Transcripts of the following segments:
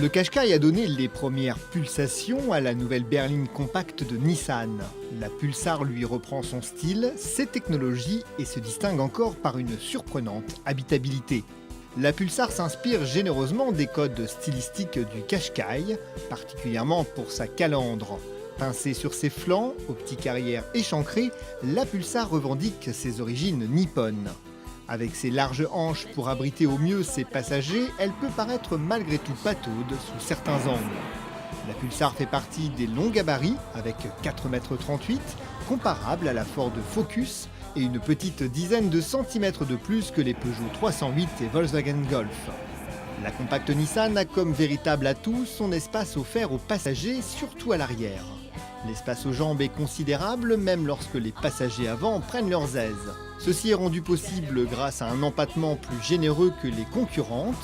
Le Qashqai a donné les premières pulsations à la nouvelle berline compacte de Nissan. La Pulsar lui reprend son style, ses technologies et se distingue encore par une surprenante habitabilité. La Pulsar s'inspire généreusement des codes stylistiques du Qashqai, particulièrement pour sa calandre. Pincée sur ses flancs, optique arrière échancrée, la Pulsar revendique ses origines nippones. Avec ses larges hanches pour abriter au mieux ses passagers, elle peut paraître malgré tout pataude sous certains angles. La Pulsar fait partie des longs gabarits, avec 4,38 m, comparable à la Ford Focus, et une petite dizaine de centimètres de plus que les Peugeot 308 et Volkswagen Golf. La compacte Nissan a comme véritable atout son espace offert aux passagers, surtout à l'arrière. L'espace aux jambes est considérable, même lorsque les passagers avant prennent leurs aises. Ceci est rendu possible grâce à un empattement plus généreux que les concurrentes.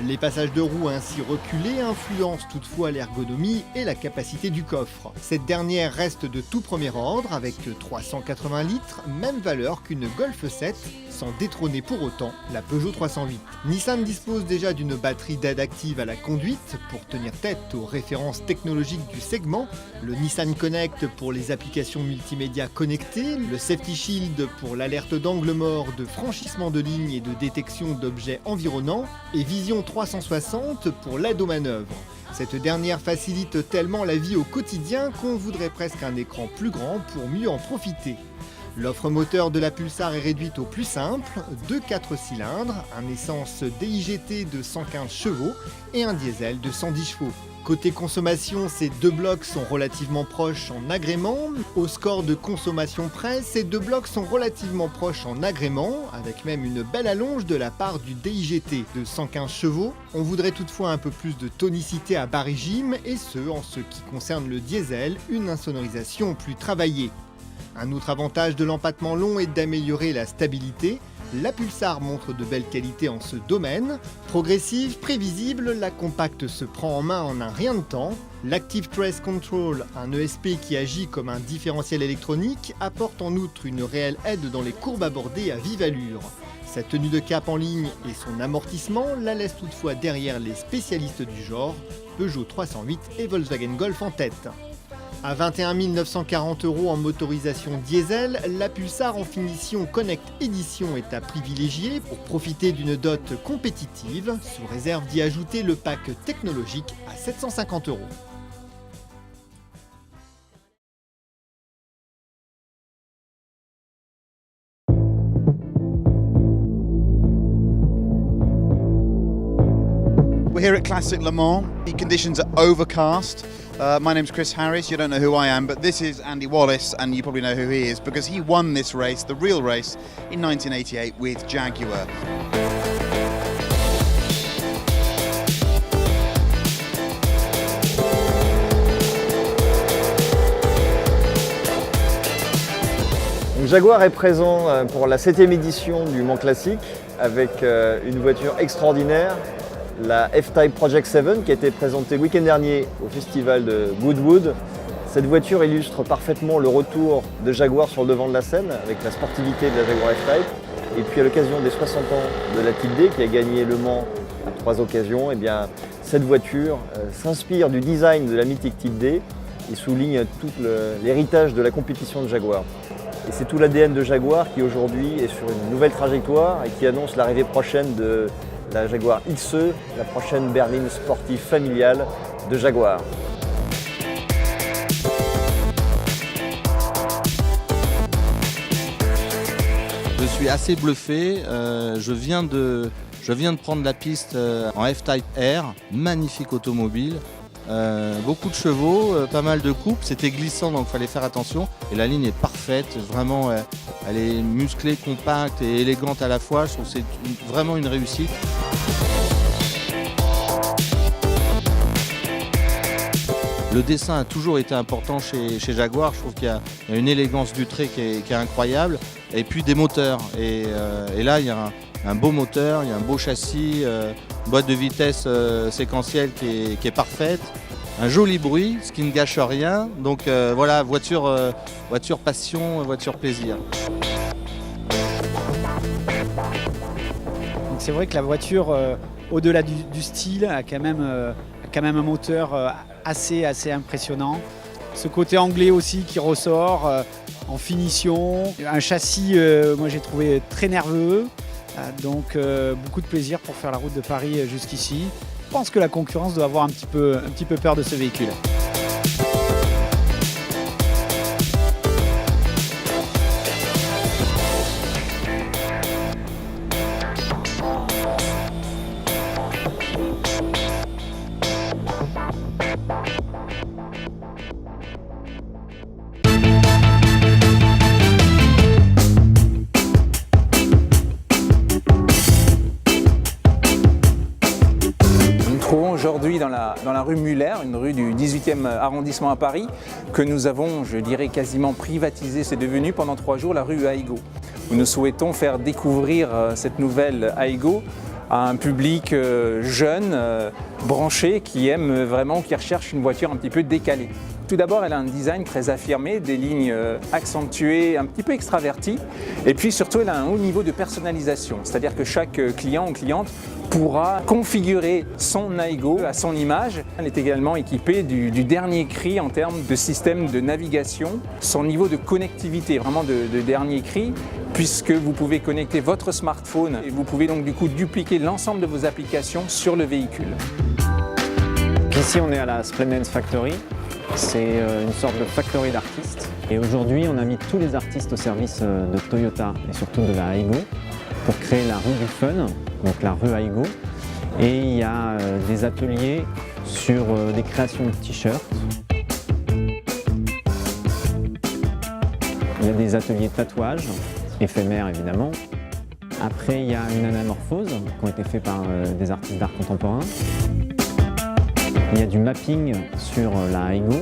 Les passages de roues ainsi reculés influencent toutefois l'ergonomie et la capacité du coffre. Cette dernière reste de tout premier ordre avec 380 litres, même valeur qu'une Golf 7, sans détrôner pour autant la Peugeot 308. Nissan dispose déjà d'une batterie d'aide active à la conduite pour tenir tête aux références technologiques du segment, le Nissan Connect pour les applications multimédia connectées, le Safety Shield pour l'alerte d'angle mort, de franchissement de ligne et de détection d'objets environnants, et Vision 360 pour l'aide aux manœuvres. Cette dernière facilite tellement la vie au quotidien qu'on voudrait presque un écran plus grand pour mieux en profiter. L'offre moteur de la Pulsar est réduite au plus simple, 4 cylindres, un essence DIGT de 115 chevaux et un diesel de 110 chevaux. Côté consommation, ces deux blocs sont relativement proches en agrément. Au score de consommation près, ces deux blocs sont relativement proches en agrément, avec même une belle allonge de la part du DIGT de 115 chevaux. On voudrait toutefois un peu plus de tonicité à bas régime, et ce, en ce qui concerne le diesel, une insonorisation plus travaillée. Un autre avantage de l'empattement long est d'améliorer la stabilité. La Pulsar montre de belles qualités en ce domaine. Progressive, prévisible, la compacte se prend en main en un rien de temps. L'Active Trace Control, un ESP qui agit comme un différentiel électronique, apporte en outre une réelle aide dans les courbes abordées à vive allure. Sa tenue de cap en ligne et son amortissement la laissent toutefois derrière les spécialistes du genre, Peugeot 308 et Volkswagen Golf en tête. À 21 940 € en motorisation diesel, la Pulsar en finition Connect Edition est à privilégier pour profiter d'une dot compétitive, sous réserve d'y ajouter le pack technologique à 750 €. We're here at Classic Le Mans. The conditions are overcast. My name's Chris Harris. You don't know who I am, but this is Andy Wallace, and you probably know who he is because he won this race, the real race, in 1988 with Jaguar. Donc Jaguar est présent pour la 7e édition du Mans Classique avec une voiture extraordinaire, la F-Type Project 7 qui a été présentée le week-end dernier au festival de Goodwood. Cette voiture illustre parfaitement le retour de Jaguar sur le devant de la scène avec la sportivité de la Jaguar F-Type. Et puis à l'occasion des 60 ans de la Type D qui a gagné Le Mans à 3 occasions, eh bien, cette voiture s'inspire du design de la mythique Type D et souligne tout l'héritage de la compétition de Jaguar. Et c'est tout l'ADN de Jaguar qui aujourd'hui est sur une nouvelle trajectoire et qui annonce l'arrivée prochaine de la Jaguar XE, la prochaine berline sportive familiale de Jaguar. Je suis assez bluffé, je viens de prendre la piste en F-Type R, magnifique automobile, beaucoup de chevaux, pas mal de coupes, c'était glissant donc il fallait faire attention et la ligne est parfaite, vraiment elle est musclée, compacte et élégante à la fois, je trouve que c'est vraiment une réussite. Le dessin a toujours été important chez Jaguar, je trouve qu'il y a une élégance du trait qui est incroyable, et puis des moteurs. Et là, il y a un beau moteur, il y a un beau châssis, une boîte de vitesse séquentielle qui est parfaite, un joli bruit, ce qui ne gâche rien. Donc voilà, voiture passion, voiture plaisir. C'est vrai que la voiture, au-delà du style, a quand quand même un moteur assez impressionnant. Ce côté anglais aussi qui ressort en finition. Un châssis, moi j'ai trouvé très nerveux. Donc beaucoup de plaisir pour faire la route de Paris jusqu'ici. Je pense que la concurrence doit avoir un petit peu peur de ce véhicule. Aujourd'hui dans la rue Muller, une rue du 18e arrondissement à Paris, que nous avons, je dirais, quasiment privatisé, c'est devenu pendant 3 jours la rue Aygo. Nous souhaitons faire découvrir cette nouvelle Aygo à un public jeune, branché, qui aime vraiment, qui recherche une voiture un petit peu décalée. Tout d'abord, elle a un design très affirmé, des lignes accentuées, un petit peu extraverties, et puis surtout, elle a un haut niveau de personnalisation, c'est-à-dire que chaque client ou cliente pourra configurer son Aygo à son image. Elle est également équipée du dernier cri en termes de système de navigation, son niveau de connectivité, vraiment de dernier cri, puisque vous pouvez connecter votre smartphone et vous pouvez donc du coup dupliquer l'ensemble de vos applications sur le véhicule. Ici on est à la Splendens Factory, c'est une sorte de factory d'artistes. Et aujourd'hui on a mis tous les artistes au service de Toyota et surtout de la Aygo pour créer la rue du Fun, donc la rue Aygo. Et il y a des ateliers sur des créations de t-shirts. Il y a des ateliers de tatouage, éphémères évidemment. Après il y a une anamorphose qui ont été faits par des artistes d'art contemporain. Il y a du mapping sur la Aygo.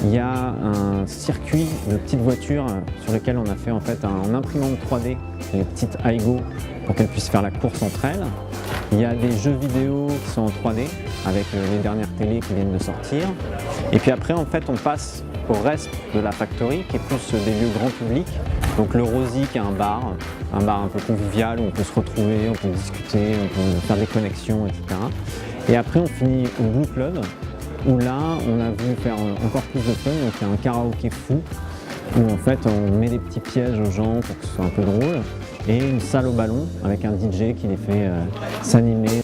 Il y a un circuit de petites voitures sur lequel on a fait en fait en imprimante 3D les petites Aygo pour qu'elles puissent faire la course entre elles. Il y a des jeux vidéo qui sont en 3D avec les dernières télés qui viennent de sortir. Et puis après en fait on passe au reste de la factory qui est plus des lieux grand public. Donc le Rosy qui est un bar un peu convivial où on peut se retrouver, on peut discuter, on peut faire des connexions, etc. Et après on finit au Blue Club où là on a voulu faire encore plus de fun, donc il y a un karaoké fou où en fait on met des petits pièges aux gens pour que ce soit un peu drôle et une salle au ballon avec un DJ qui les fait s'animer.